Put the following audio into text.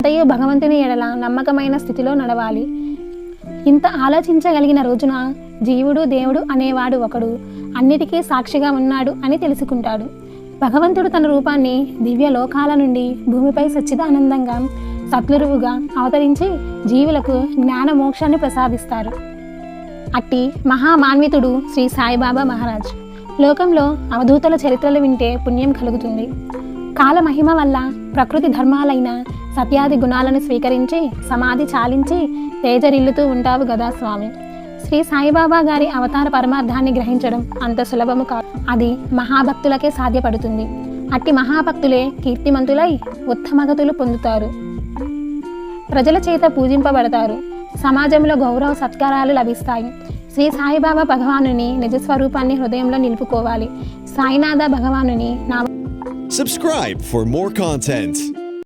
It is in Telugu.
అంతయు భగవంతుని ఎడల నమ్మకమైన స్థితిలో నడవాలి. ఇంత ఆలోచించగలిగిన రోజున జీవుడు దేవుడు అనేవాడు ఒకడు, అన్నిటికీ సాక్షిగా ఉన్నాడు అని తెలుసుకుంటాడు. భగవంతుడు తన రూపాన్ని దివ్య లోకాల నుండి భూమిపై సచ్చిదానందంగా సత్లురువుగా అవతరించి జీవులకు జ్ఞాన మోక్షాన్ని ప్రసాదిస్తారు. అట్టి మహామాన్వితుడు శ్రీ సాయిబాబా మహారాజ్. లోకంలో అవధూతల చరిత్రలు వింటే పుణ్యం కలుగుతుంది. కాలమహిమ వల్ల ప్రకృతి ధర్మాలైన సత్యాది గుణాలను స్వీకరించి సమాధి చాలించి తేజరిల్లుతూ ఉంటావు గదా స్వామి. శ్రీ సాయిబాబా గారి అవతార పరమార్థాన్ని గ్రహించడం అంత సులభము కాదు. అది మహాభక్తులకే సాధ్యపడుతుంది. అట్టి మహాభక్తులే కీర్తిమంతులై ఉత్తమగతులు పొందుతారు, ప్రజల చేత పూజింపబడతారు, సమాజంలో గౌరవ సత్కారాలు లభిస్తాయి. శ్రీ సాయిబాబా భగవానుని నిజస్వరూపాన్ని హృదయంలో నిలుపుకోవాలి. సాయినాథ భగవానుని నా Subscribe for more content.